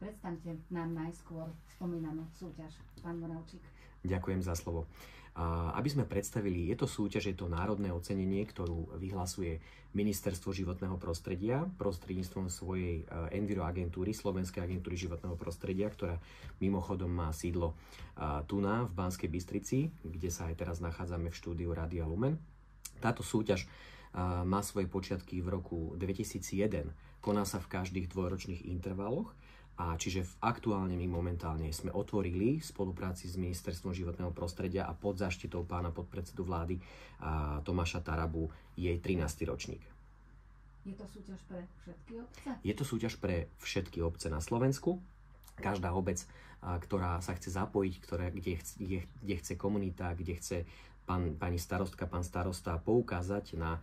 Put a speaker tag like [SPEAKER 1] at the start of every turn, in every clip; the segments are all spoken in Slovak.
[SPEAKER 1] Predstavte nám najskôr spomínanú súťaž, pán Moravčík.
[SPEAKER 2] Ďakujem za slovo. Aby sme predstavili, je to súťaž, je to národné ocenenie, ktorú vyhlasuje Ministerstvo životného prostredia prostredníctvom svojej Enviro agentúry, Slovenskej agentúry životného prostredia, ktorá mimochodom má sídlo tu v Banskej Bystrici, kde sa aj teraz nachádzame v štúdiu Rádia Lumen. Táto súťaž má svoje počiatky v roku 2001, koná sa v každých dvojročných intervaloch. A čiže aktuálne my momentálne sme otvorili v spolupráci s Ministerstvom životného prostredia a pod záštitou pána podpredsedu vlády Tomáša Tarabu jej 13. ročník.
[SPEAKER 1] Je to súťaž pre všetky obce? Je
[SPEAKER 2] to súťaž pre všetky obce na Slovensku. Každá obec, ktorá sa chce zapojiť, kde chce komunita, kde chce pani starostka, pán starosta poukázať na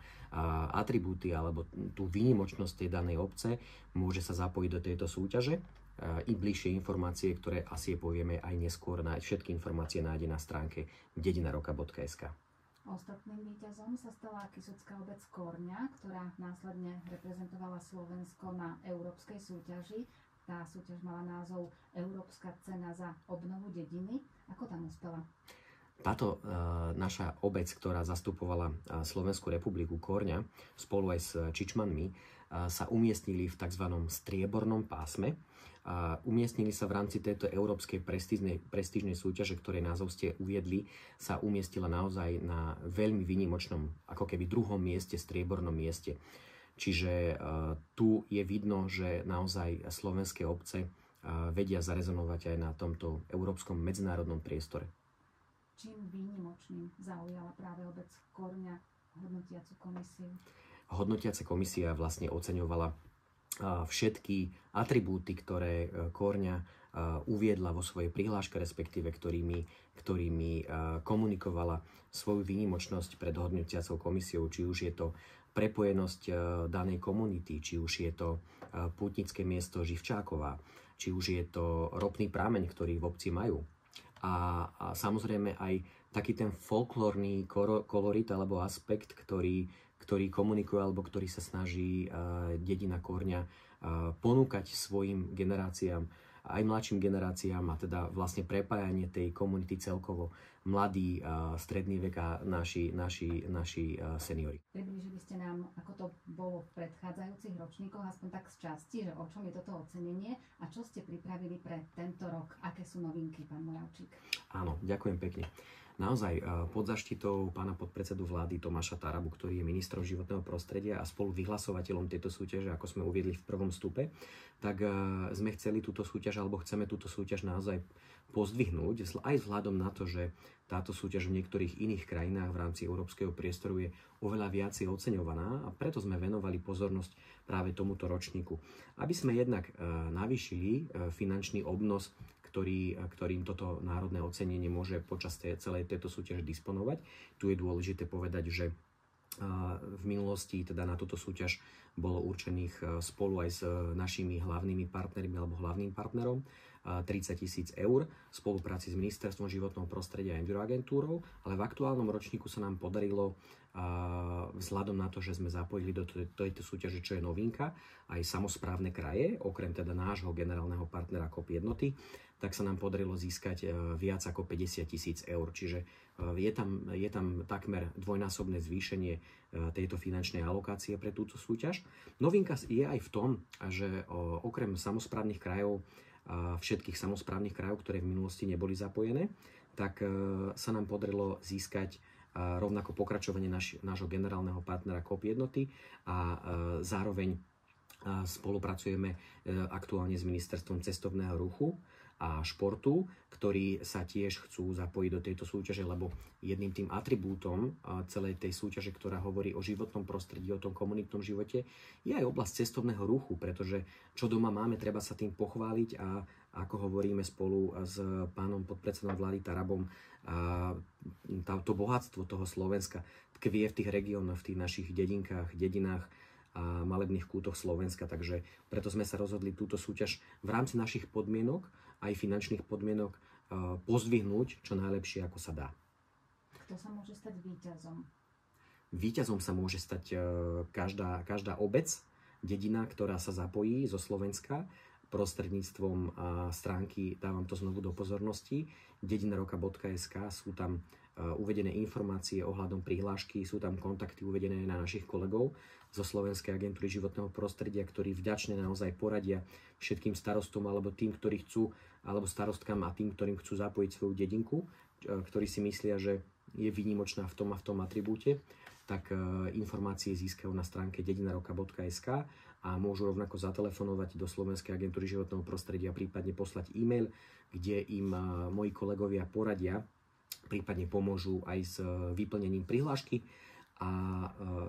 [SPEAKER 2] atribúty alebo tú výnimočnosť tej danej obce, môže sa zapojiť do tejto súťaže. I bližšie informácie, ktoré asi povieme aj neskôr, všetky informácie nájde na stránke dedinaroka.sk.
[SPEAKER 1] Ostatným víťazom sa stala kysucká obec Korňa, ktorá následne reprezentovala Slovensko na európskej súťaži. Tá súťaž mala názov Európska cena za obnovu dediny. Ako tam uspela?
[SPEAKER 2] Táto naša obec, ktorá zastupovala Slovenskú republiku, Korňa, spolu aj s Čičmanmi, sa umiestnili v tzv. Striebornom pásme. Umiestnili sa v rámci tejto európskej prestížnej súťaže, ktorej názov ste uviedli, sa umiestnila naozaj na veľmi výnimočnom, ako keby druhom mieste, striebornom mieste. Čiže tu je vidno, že naozaj slovenské obce vedia zarezonovať aj na tomto európskom medzinárodnom priestore.
[SPEAKER 1] Čím výnimočným zaujala práve obec Korňa hodnotiacu komisiu?
[SPEAKER 2] Hodnotiaca komisia vlastne oceňovala všetky atribúty, ktoré Korňa uviedla vo svojej prihláške, respektíve ktorými komunikovala svoju výnimočnosť pred hodnotiacou komisiou, či už je to prepojenosť danej komunity, či už je to pútnické miesto Živčáková, či už je to ropný prameň, ktorý v obci majú. A samozrejme aj taký ten folklórny kolorit alebo aspekt, ktorý komunikuje alebo ktorý sa snaží dedina Korňa ponúkať svojim generáciám, aj mladším generáciám, a teda vlastne prepájanie tej komunity celkovo, mladý, stredný vek a naši seniori.
[SPEAKER 1] Priblížili ste nám, ako to bolo v predchádzajúcich ročníkoch, aspoň tak z časti, že o čom je toto ocenenie a čo ste pripravili pre tento rok, aké sú novinky, pán Moravčík?
[SPEAKER 2] Áno, ďakujem pekne. Naozaj pod zaštitou pána podpredsedu vlády Tomáša Tarabu, ktorý je ministrom životného prostredia a spolu vyhlasovateľom tejto súťaže, ako sme uviedli v prvom stupe, tak sme chceli túto súťaž, alebo chceme túto súťaž naozaj pozdvihnúť, aj vzhľadom na to, že táto súťaž v niektorých iných krajinách v rámci európskeho priestoru je oveľa viacej oceňovaná a preto sme venovali pozornosť práve tomuto ročníku. Aby sme jednak navýšili finančný obnos, ktorým toto národné ocenenie môže počas celej tejto súťaže disponovať. Tu je dôležité povedať, že v minulosti teda na túto súťaž bolo určených spolu aj s našimi hlavnými partnermi alebo hlavným partnerom 30 000 eur v spolupráci s Ministerstvom životného prostredia a Enviro agentúrou, ale v aktuálnom ročníku sa nám podarilo vzhľadom na to, že sme zapojili do tejto súťaže, čo je novinka, aj samosprávne kraje, okrem teda nášho generálneho partnera KOP jednoty, tak sa nám podarilo získať viac ako 50 000 eur. Čiže je tam takmer dvojnásobné zvýšenie tejto finančnej alokácie pre túto súťaž. Novinka je aj v tom, že okrem samosprávnych krajov, všetkých samosprávnych krajov, ktoré v minulosti neboli zapojené, tak sa nám podarilo získať rovnako pokračovanie nášho generálneho partnera KOP jednoty a zároveň spolupracujeme aktuálne s Ministerstvom cestovného ruchu a športu, ktorí sa tiež chcú zapojiť do tejto súťaže, lebo jedným tým atribútom celej tej súťaže, ktorá hovorí o životnom prostredí, o tom komunitnom živote, je aj oblasť cestovného ruchu, pretože čo doma máme, treba sa tým pochváliť a ako hovoríme spolu s pánom podpredsedom vlády Tarabom, to bohatstvo toho Slovenska tkvie v tých regiónoch, v tých našich dedinách a malebných kútoch Slovenska, takže preto sme sa rozhodli túto súťaž v rámci našich podmienok, aj finančných podmienok, pozdvihnúť čo najlepšie, ako sa dá.
[SPEAKER 1] Kto sa môže stať víťazom?
[SPEAKER 2] Víťazom sa môže stať každá obec, dedina, ktorá sa zapojí zo Slovenska. prostredníctvom stránky, dávam to znovu do pozornosti, dedinaroka.sk, sú tam uvedené informácie ohľadom prihlášky, sú tam kontakty uvedené na našich kolegov zo Slovenskej agentúry životného prostredia, ktorí vďačne naozaj poradia všetkým starostom alebo tým, ktorí chcú, alebo starostkám a tým, ktorým chcú zapojiť svoju dedinku, ktorí si myslia, že je výnimočná v tom a v tom atribúte, tak informácie získajú na stránke dedinaroka.sk a môžu rovnako zatelefonovať do Slovenskej agentúry životného prostredia, prípadne poslať e-mail, kde im moji kolegovia poradia, prípadne pomôžu aj s vyplnením prihlášky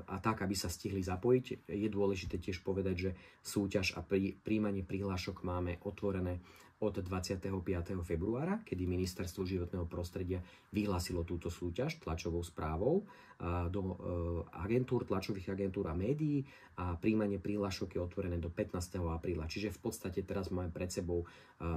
[SPEAKER 2] a tak, aby sa stihli zapojiť. Je dôležité tiež povedať, že súťaž a príjmanie prihlášok máme otvorené od 25. februára, kedy Ministerstvo životného prostredia vyhlásilo túto súťaž tlačovou správou do agentúr, tlačových agentúr a médií a príjmanie prihlášok je otvorené do 15. apríla. Čiže v podstate teraz máme pred sebou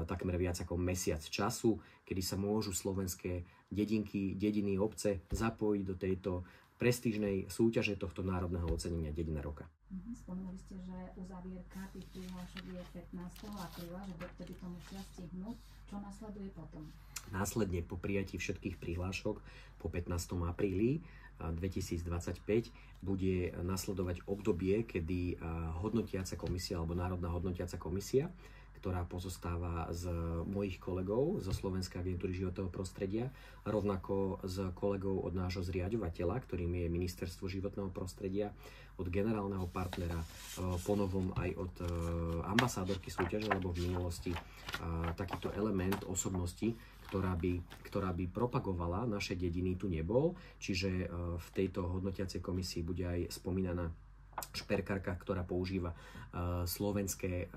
[SPEAKER 2] takmer viac ako mesiac času, kedy sa môžu slovenské dedinky, dediny, obce zapojiť do tejto prestížnej súťaže tohto národného ocenenia Dedina roka.
[SPEAKER 1] Spomínali ste, že uzavierka tých prihlášok je 15. apríla, že dovtedy to musia stihnúť. Čo nasleduje potom?
[SPEAKER 2] Následne po prijatí všetkých prihlášok po 15. apríli 2025 bude nasledovať obdobie, kedy hodnotiaca komisia alebo Národná hodnotiaca komisia, ktorá pozostáva z mojich kolegov zo Slovenskej agentúry životného prostredia, rovnako z kolegov od nášho zriaďovateľa, ktorým je Ministerstvo životného prostredia, od generálneho partnera, ponovom aj od ambasádorky súťaže, lebo v minulosti takýto element osobnosti, ktorá by propagovala naše dediny, tu nebol. Čiže v tejto hodnotiacej komisii bude aj spomínaná šperkárka, ktorá používa slovenské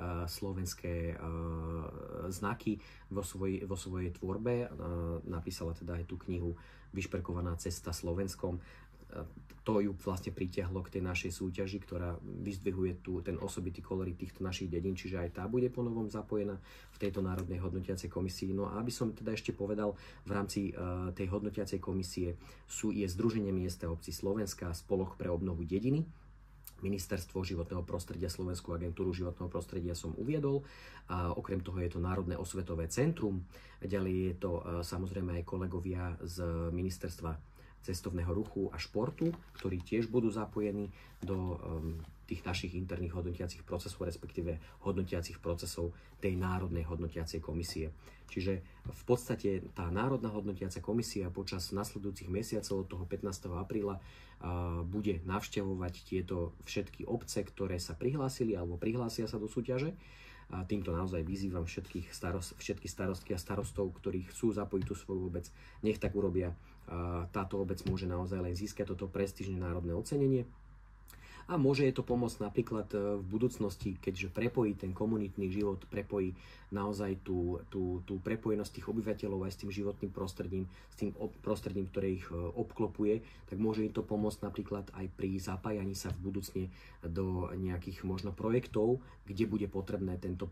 [SPEAKER 2] znaky vo svojej tvorbe. Napísala teda aj tú knihu Vyšperkovaná cesta Slovenskom. To ju vlastne pritiahlo k tej našej súťaži, ktorá vyzdvihuje ten osobitý kolorit týchto našich dedín, čiže aj tá bude ponovom zapojená v tejto národnej hodnotiacej komisii. No a aby som teda ešte povedal, v rámci tej hodnotiacej komisie je Združenie miest a obcí Slovenska, Spoloch pre obnovu dediny, Ministerstvo životného prostredia, Slovenskú agentúru životného prostredia som uviedol. A okrem toho je to Národné osvetové centrum. Ďalej je to samozrejme aj kolegovia z Ministerstva cestovného ruchu a športu, ktorí tiež budú zapojení do tých našich interných hodnotiacich procesov, respektíve hodnotiacich procesov tej Národnej hodnotiacej komisie. Čiže v podstate tá Národná hodnotiaca komisia počas nasledujúcich mesiacov od toho 15. apríla bude navštevovať tieto všetky obce, ktoré sa prihlásili alebo prihlásia sa do súťaže. A týmto naozaj vyzývam všetky starostky a starostov, ktorí chcú zapojiť tú svoju obec, nech tak urobia. Táto obec môže naozaj len získať toto prestížne národné ocenenie. A môže je to pomôcť napríklad v budúcnosti, keďže prepojí ten komunitný život, prepojí naozaj tú prepojenosť tých obyvateľov aj s tým životným prostredím, s tým prostredím, ktoré ich obklopuje, tak môže im to pomôcť napríklad aj pri zapájaní sa v budúcne do nejakých možno projektov, kde bude potrebné tento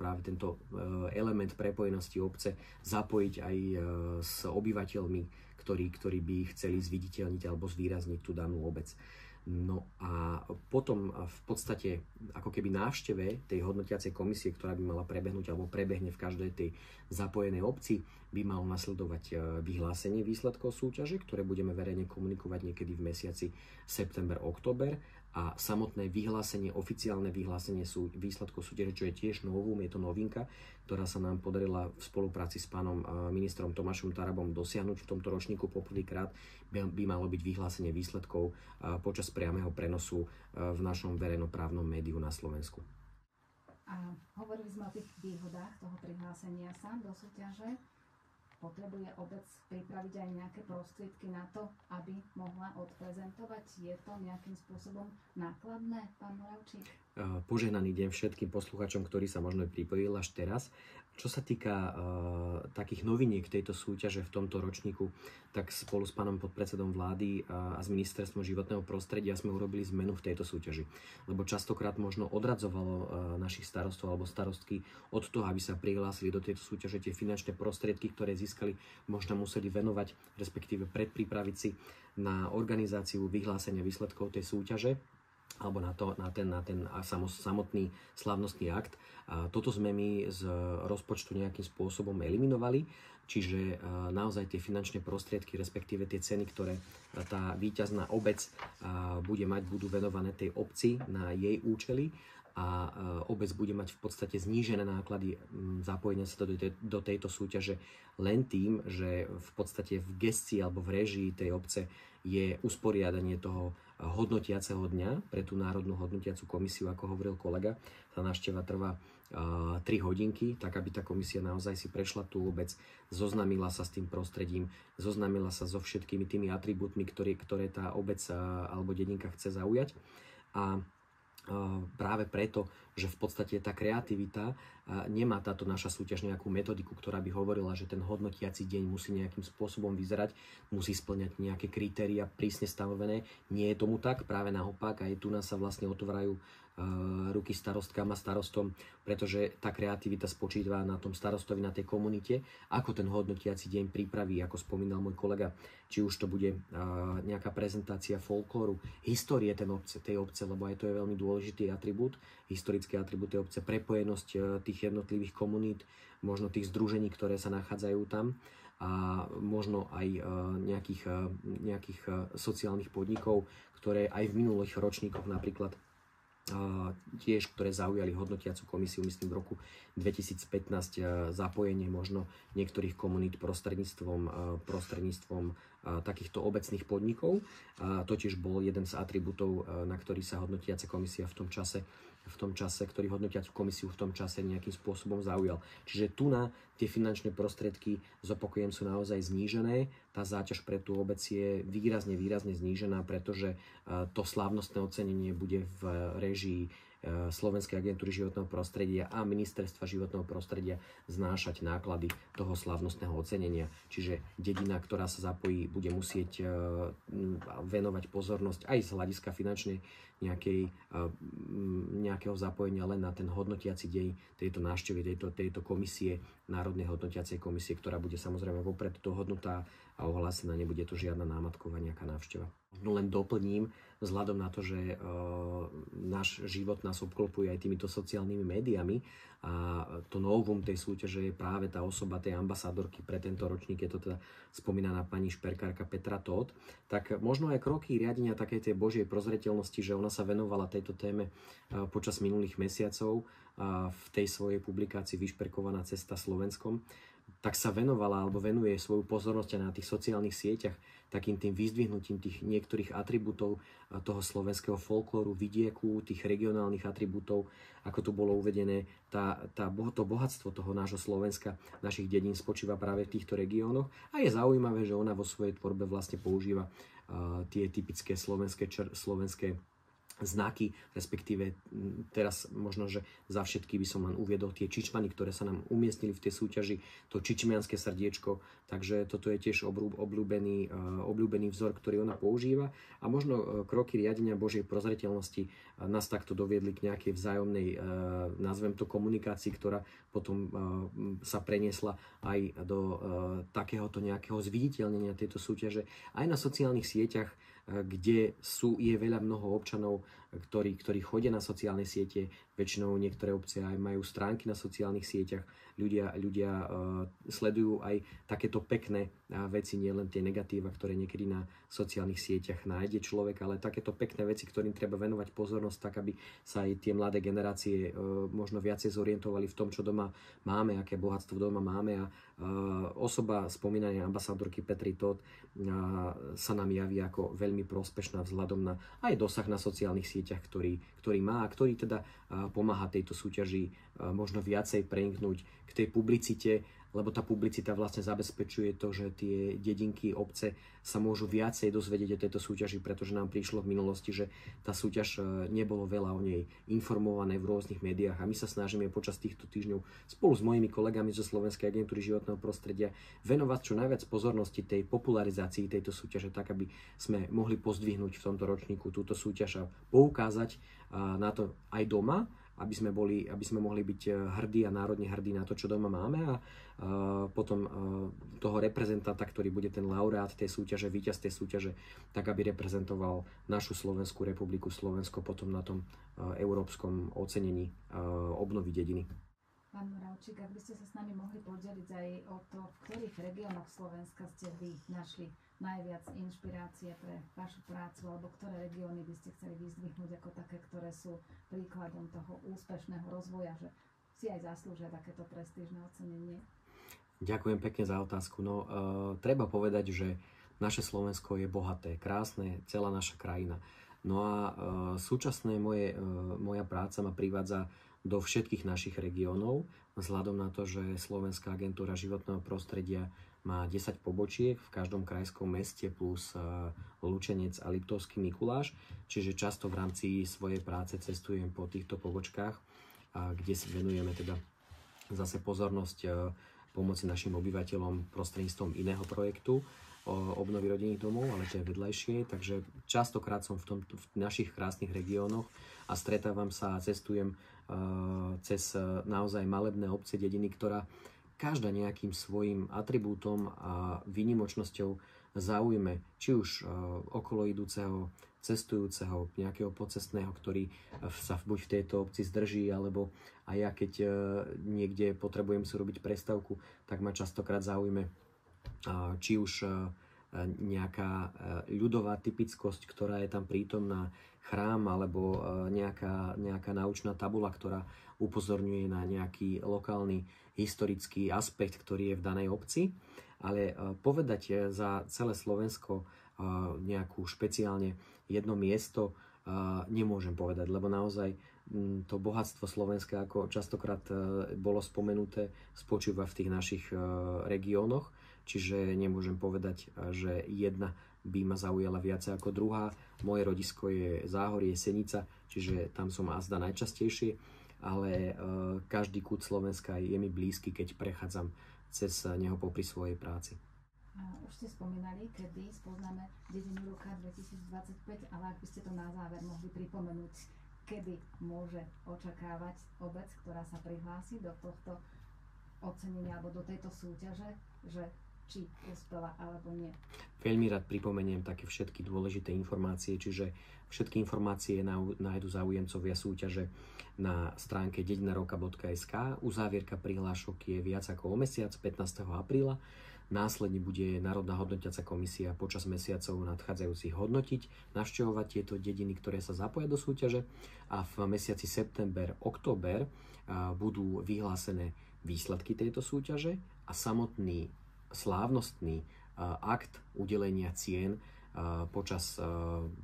[SPEAKER 2] element prepojenosti obce zapojiť aj s obyvateľmi, ktorí by chceli zviditeľniť alebo zvýrazniť tú danú obec. No a potom v podstate ako keby návšteve tej hodnotiacej komisie, ktorá by mala prebehnúť alebo prebehne v každej tej zapojenej obci, by malo nasledovať vyhlásenie výsledkov súťaže, ktoré budeme verejne komunikovať niekedy v mesiaci september-október, a samotné vyhlásenie, oficiálne vyhlásenie výsledkov súťaže, čo je tiež novum, je to novinka, ktorá sa nám podarila v spolupráci s pánom ministrom Tomášom Tarabom dosiahnuť v tomto ročníku poprvýkrát, by malo byť vyhlásenie výsledkov počas priameho prenosu v našom verejnoprávnom médiu na Slovensku.
[SPEAKER 1] A hovorili sme o tých výhodách toho prihlásenia sa do súťaže. Potrebuje obec pripraviť aj nejaké prostriedky na to, aby mohla odprezentovať? Je to nejakým spôsobom nákladné, pán Moravčík?
[SPEAKER 2] Požehnaný deň všetkým poslucháčom, ktorí sa možno pripojili až teraz. Čo sa týka takých noviniek tejto súťaže v tomto ročníku, tak spolu s pánom podpredsedom vlády a s Ministerstvom životného prostredia sme urobili zmenu v tejto súťaži. Lebo častokrát možno odradzovalo našich starostov alebo starostky od toho, aby sa prihlásili do tejto súťaže, tie finančné prostriedky, ktoré získali, možno museli venovať, respektíve predpripraviť si na organizáciu vyhlásenia výsledkov tej súťaže. alebo na ten samotný slávnostný akt. A toto sme my z rozpočtu nejakým spôsobom eliminovali, čiže naozaj tie finančné prostriedky, respektíve tie ceny, ktoré tá víťazná obec bude mať, budú venované tej obci na jej účely a obec bude mať v podstate znížené náklady zapojenia sa do tejto súťaže len tým, že v podstate v gestii alebo v réžii tej obce je usporiadanie toho hodnotiaceho dňa pre tú Národnú hodnotiacu komisiu, ako hovoril kolega. Tá návšteva trvá 3 hodinky, tak aby tá komisia naozaj si prešla tú obec, zoznamila sa s tým prostredím, zoznamila sa so všetkými tými atribútmi, ktoré tá obec alebo dedinka chce zaujať. A práve preto, že v podstate tá kreativita nemá táto naša súťaž nejakú metodiku, ktorá by hovorila, že ten hodnotiaci deň musí nejakým spôsobom vyzerať, musí spĺňať nejaké kritéria prísne stanovené. Nie je tomu tak, práve naopak, aj tu nás sa vlastne otvárajú ruky starostkám a starostom, pretože tá kreativita spočíva na tom starostovi, na tej komunite, ako ten hodnotiaci deň pripraví, ako spomínal môj kolega, či už to bude nejaká prezentácia folklóru, histórie tej obce, lebo aj to je veľmi dôležitý atribút, historický atribút tej obce, prepojenosť tých jednotlivých komunít, možno tých združení, ktoré sa nachádzajú tam, a možno aj nejakých sociálnych podnikov, ktoré aj v minulých ročníkoch napríklad tiež, ktoré zaujali hodnotiacu komisiu, myslím v roku 2015, zapojenie možno niektorých komunít prostredníctvom takýchto obecných podnikov. To tiež bol jeden z atribútov, na ktorý sa hodnotiaca komisia v tom čase, ktorý hodnotiacu komisiu v tom čase nejakým spôsobom zaujal. Čiže tu na tie finančné prostriedky, zopakujem, sú naozaj znížené. Tá záťaž pre tú obec je výrazne znížená, pretože to slávnostné ocenenie bude v réžii Slovenskej agentúry životného prostredia a Ministerstva životného prostredia znášať náklady toho slávnostného ocenenia. Čiže dedina, ktorá sa zapojí, bude musieť venovať pozornosť aj z hľadiska finančnej nejakého zapojenia len na ten hodnotiaci deň tejto návštevy, tejto komisie, Národnej hodnotiacej komisie, ktorá bude samozrejme vopred dohodnutá a ohlásená, nebude to žiadna námatková nejaká návšteva. No len doplním, vzhľadom na to, že náš život nás obklopuje aj týmito sociálnymi médiami a to novum tej súťaže je práve tá osoba tej ambasádorky pre tento ročník, je to teda spomínaná pani šperkárka Petra Tóth, tak možno aj kroky riadenia takej tej Božej prozreteľnosti, že ona sa venovala tejto téme počas minulých mesiacov v tej svojej publikácii Vyšperkovaná cesta Slovenskom, tak sa venovala alebo venuje svoju pozornosť aj na tých sociálnych sieťach takým tým vyzdvihnutím tých niektorých atribútov toho slovenského folklóru, vidieku, tých regionálnych atribútov, ako tu bolo uvedené, to bohatstvo toho nášho Slovenska, našich dedín spočíva práve v týchto regiónoch a je zaujímavé, že ona vo svojej tvorbe vlastne používa tie typické slovenské znaky, respektíve teraz možno, že za všetky by som len uviedol tie čičmany, ktoré sa nám umiestnili v tej súťaži, to čičmianske srdiečko, takže toto je tiež obľúbený vzor, ktorý ona používa a možno kroky riadenia Božej prozreteľnosti nás takto doviedli k nejakej vzájomnej, nazvem to, komunikácii, ktorá potom sa preniesla aj do takéhoto nejakého zviditeľnenia tejto súťaže aj na sociálnych sieťach, kde je mnoho občanov, ktorí chodia na sociálne siete. Väčšinou niektoré obce aj majú stránky na sociálnych sieťach. Ľudia sledujú aj takéto pekné veci, nie len tie negatíva, ktoré niekedy na sociálnych sieťach nájde človek, ale takéto pekné veci, ktorým treba venovať pozornosť, tak aby sa aj tie mladé generácie možno viacej zorientovali v tom, čo doma máme, aké bohatstvo doma máme. A osoba spomínanej ambasádorky Petry Tóth sa nám javí ako veľmi prospešná vzhľadom na aj dosah na sociálnych sieťach, ktorý má a ktorý teda pomáha tejto súťaži možno viacej preniknúť k tej publicite, lebo tá publicita vlastne zabezpečuje to, že tie dedinky, obce sa môžu viacej dozvedieť o tejto súťaži, pretože nám prišlo v minulosti, že tá súťaž nebolo veľa o nej informované v rôznych médiách a my sa snažíme počas týchto týždňov spolu s mojimi kolegami zo Slovenskej agentúry životného prostredia venovať čo najviac pozornosti tej popularizácii tejto súťaže, tak aby sme mohli pozdvihnúť v tomto ročníku túto súťaž a poukázať na to aj doma, aby sme mohli byť hrdí a národne hrdí na to, čo doma máme, a potom toho reprezentanta, ktorý bude ten laureát tej súťaže, víťaz tej súťaže, tak aby reprezentoval našu Slovenskú republiku, Slovensko potom na tom európskom ocenení obnovy dediny.
[SPEAKER 1] Pán Moravčík, ak by ste sa s nami mohli podeliť aj o to, v ktorých regiónoch Slovenska ste vy našli najviac inšpirácie pre vašu prácu, alebo ktoré regióny by ste chceli vyzdvihnúť ako také, ktoré sú príkladom toho úspešného rozvoja, že si aj zaslúžia takéto prestížne ocenenie?
[SPEAKER 2] Ďakujem pekne za otázku. No, treba povedať, že naše Slovensko je bohaté, krásne, celá naša krajina. No a súčasné moja práca ma privádza do všetkých našich regiónov, vzhľadom na to, že Slovenská agentúra životného prostredia má 10 pobočiek v každom krajskom meste plus Lučenec a Liptovský Mikuláš, čiže často v rámci svojej práce cestujem po týchto pobočkách, kde si venujeme teda zase pozornosť pomoci našim obyvateľom prostredníctvom iného projektu obnovy rodinných domov, ale to je vedľajšie, takže častokrát som v našich krásnych regiónoch a stretávam sa a cestujem cez naozaj malebné obce, dediny, ktorá každá nejakým svojim atribútom a výnimočnosťou zaujme či už okolo idúceho, cestujúceho, nejakého pocestného, ktorý sa buď v tejto obci zdrží, alebo aj ja, keď niekde potrebujem si robiť prestávku, tak ma častokrát zaujme či už nejaká ľudová typickosť, ktorá je tam prítomná, chrám, alebo nejaká naučná tabula, ktorá upozorňuje na nejaký lokálny historický aspekt, ktorý je v danej obci. Ale povedať za celé Slovensko nejakú špeciálne jedno miesto nemôžem povedať, lebo naozaj to bohatstvo Slovenska, ako častokrát bolo spomenuté, spočíva v tých našich regiónoch, čiže nemôžem povedať, že jedna by ma zaujala viacej ako druhá. Moje rodisko je Záhorie, Senica, čiže tam som azda najčastejšie, ale každý kút Slovenska je mi blízky, keď prechádzam cez neho popri svojej práci.
[SPEAKER 1] Už ste spomínali, kedy spoznáme dedinu roka 2025, ale ak by ste to na záver mohli pripomenúť, kedy môže očakávať obec, ktorá sa prihlási do tohto ocenenia alebo do tejto súťaže, že či uspela alebo nie.
[SPEAKER 2] Veľmi rád pripomeniem také všetky dôležité informácie, čiže všetky informácie nájdu záujemcovia súťaže na stránke dedinaroka.sk. Uzávierka prihlášok je viac ako o mesiac, 15. apríla. Následne bude Národná hodnotiaca komisia počas mesiacov nadchádzajúcich hodnotiť, navštevovať tieto dediny, ktoré sa zapoja do súťaže, a v mesiaci september, október budú vyhlásené výsledky tejto súťaže a samotný slávnostný akt udelenia cien počas,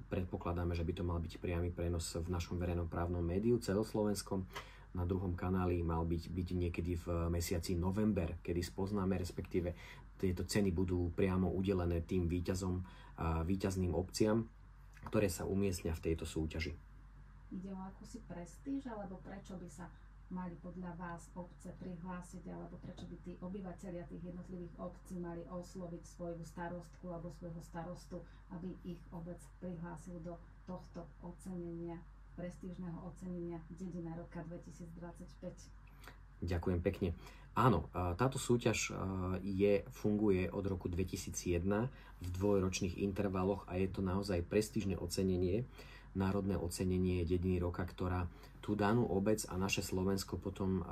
[SPEAKER 2] predpokladáme, že by to mal byť priamy prenos v našom verejnoprávnom médiu celoslovenskom. Na druhom kanáli mal byť niekedy v mesiaci november, kedy spoznáme, respektíve tieto ceny budú priamo udelené tým víťazným obciam, ktoré sa umiestnia v tejto súťaži.
[SPEAKER 1] Ide o akúsi prestíž, alebo prečo by sa mali podľa vás obce prihlásiť, alebo prečo by tí obyvateľia tých jednotlivých obcí mali osloviť svoju starostku alebo svojho starostu, aby ich obec prihlásil do tohto ocenenia, prestížneho ocenenia Dedina roka 2025?
[SPEAKER 2] Ďakujem pekne. Áno, táto súťaž funguje od roku 2001 v dvojročných intervaloch a je to naozaj prestížne ocenenie, národné ocenenie Dediny roka, ktorá tú danú obec a naše Slovensko potom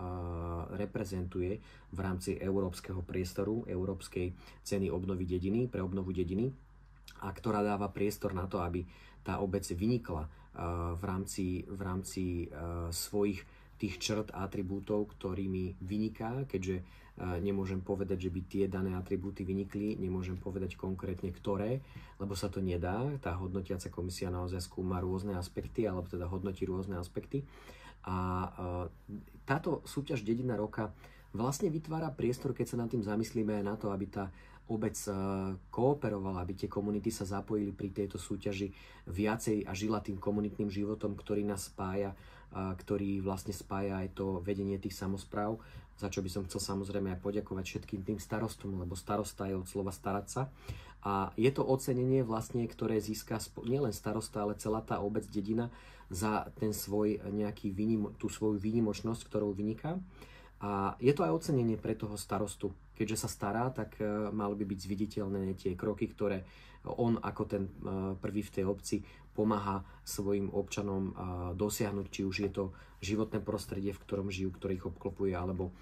[SPEAKER 2] reprezentuje v rámci európskeho priestoru, európskej ceny obnovy dediny, pre obnovu dediny, a ktorá dáva priestor na to, aby tá obec vynikla v rámci svojich tých črt a atribútov, ktorými vyniká, keďže nemôžem povedať, že by tie dané atribúty vynikli, nemôžem povedať konkrétne ktoré, lebo sa to nedá. Tá hodnotiaca komisia naozaj skúma rôzne aspekty, alebo teda hodnotí rôzne aspekty. A táto súťaž Dedina roka vlastne vytvára priestor, keď sa nad tým zamyslíme, aj na to, aby tá obec kooperovala, aby tie komunity sa zapojili pri tejto súťaži viacej a žila tým komunitným životom, ktorý nás spája, ktorý vlastne spája aj to vedenie tých samospráv, za čo by som chcel samozrejme aj poďakovať všetkým tým starostom, lebo starosta je od slova starať sa. A je to ocenenie vlastne, ktoré získa nielen starosta, ale celá tá obec, dedina za ten svoj nejaký tú svoju výnimočnosť, ktorou vyniká. A je to aj ocenenie pre toho starostu. Keďže sa stará, tak mali by byť zviditeľné tie kroky, ktoré on ako ten prvý v tej obci pomáha svojim občanom dosiahnuť, či už je to životné prostredie, v ktorom žijú, ktoré ich obklopuje, alebo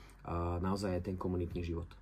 [SPEAKER 2] naozaj aj ten komunitný život.